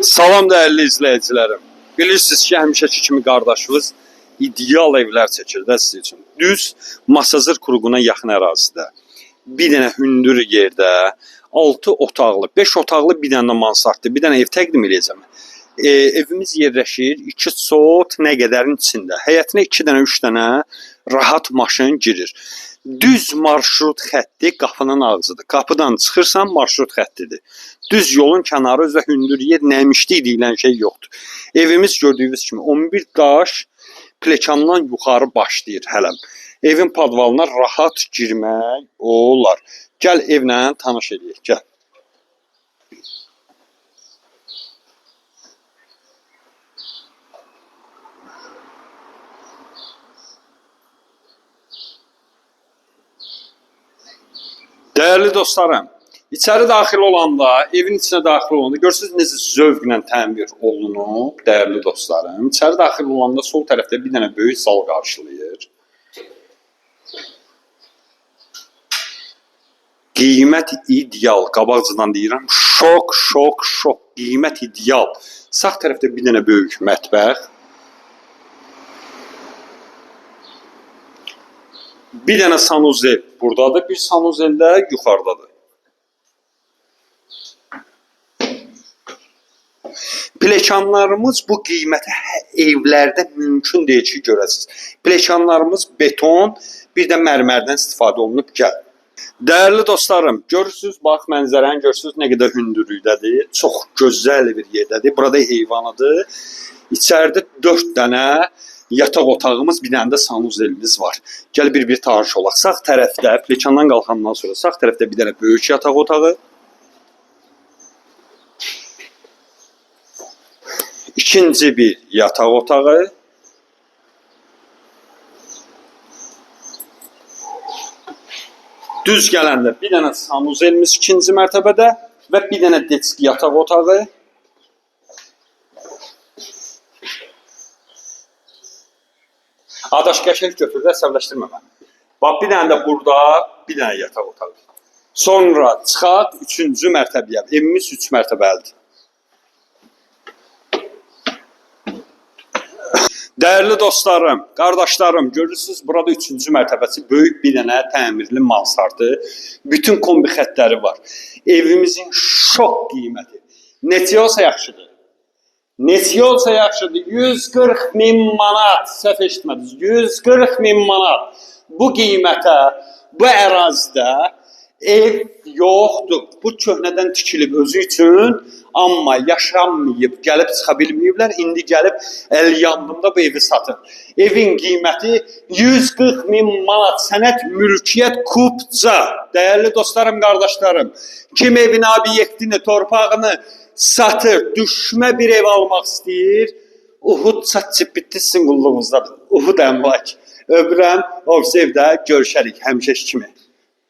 Salam dəyərli izləyicilərim. Bilirsiniz ki, həmişəki kimi qardaşınız ideal evlər çəkir də sizin üçün. Düz Masazır Kuruğuna yaxın ərazidə. Bir dənə hündür yerdə 6 otaqlı, 5 otaqlı bir dənə mansardlı, bir dənə ev təqdim edəcəm. Evimiz yerləşir 2 sot nə qədərin içində. Həyətinə 2 dənə, 3 dənə rahat maşın girir. Düz marşrut xətti qapının ağzıdır. Qapıdan çıxırsan marşrut xəttidir. Düz yolun kənarı özü hündür yer, nəmişlik deyilən şey yoxdur. Evimiz gördüyünüz kimi 11 daş plekandan yuxarı başlayır hələm. Evin podvalına rahat girmək olar. Gəl evlə tanış edək, gəl. Değerli dostlarım, içeri daxil olanda, evin içine daxil olanda görürsünüz necə zövqlə təmir olunub, değerli dostlarım. İçeri daxil olanda sol tərəfdə bir dənə böyük zal qarşılayır. Qiymət ideal, qabaqcadan deyirəm, şok, qiymət ideal. Sağ tərəfdə bir dənə böyük mətbəx. Bir dənə sanuzel buradadır, bir sanuzel də yuxarıdadır. Plekanlarımız bu qiyməti evlərdə mümkün deyil ki, görəsiniz. Plekanlarımız beton, bir də mərmərdən istifadə olunub gəl. Değerli dostlarım, görürsünüz, bax mənzərəni görürsünüz nə qədər hündürlükdədir. Çox gözəl bir yerdədir. Burada heyvanıdır. İçəridə 4 dənə yataq otağımız, bir dənə də sanuzelimiz var. Gəl bir tanış olaq. Sağ tərəfdə, plekandan qalxandan sonra sağ tərəfdə bir dənə böyük yataq otağı. İkinci bir yataq otağı. Düz gələndə bir dənə sanuzelimiz ikinci mərtəbədə və bir dənə deski yataq otağı. Adaş qəşəng götürdü, əsəbləşdirmə məni. Bax, bir dənə də burada, bir dənə yataq otağı. Sonra çıxaq 3-cü mərtəbəyə. Evimiz 3 mərtəbəlidir. Değerli dostlarım, qardaşlarım, görürsünüz burada 3-cü mərtəbəsi böyük bir dənə təmirli mansardı. Bütün kombi xətləri var. Evimizin şok qiyməti. Neçə olsa yaxşıdır. Neçə olsa yaxşıdır, 140.000 manat, səhv eşitmədiniz, 140.000 manat. Bu qiymətə, bu ərazidə ev yoxdur. Bu köhnədən tikilib özü üçün, amma yaşanmayıb, gəlib çıxa bilməyiblər, indi gəlib əl yandımda bu evi satır. Evin qiyməti 140.000 manat, sənət mülkiyyət kupca. Değerli dostlarım, qardaşlarım, kim evin obyektini, torpağını satır, düşmə bir ev almaq istəyir, Uhud çat-çipitli sizin qulluğunuzdadır. Uhud əmlak. Öpürəm, o evdə görüşərik həmişəki kimi.